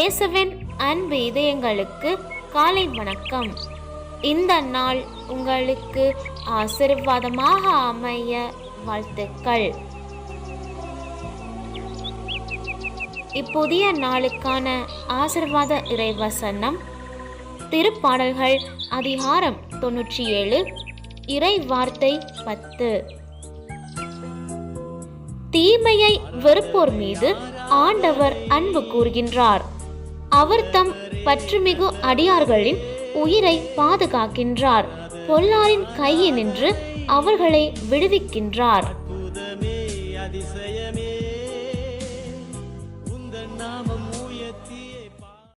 இயேசுவின் அன்பு இதயங்களுக்கு காலை வணக்கம். இந்த நாள் உங்களுக்கு ஆசீர்வாதமாக அமைய வாழ்த்துக்கள். இப்புதிய நாளுக்கான ஆசீர்வாத இறைவசனம் திருப்பாடல்கள் அதிகாரம் 97 இறை வார்த்தை 10. தீமையை வெறுப்போர் மீது ஆண்டவர் அன்பு கூறுகின்றார். அவர் தம் பற்றுமிகு அடியார்களின் உயிரை பாதுகாக்கின்றார். பொல்லாரின் கையினின்று அவர்களை விடுவிக்கின்றார்.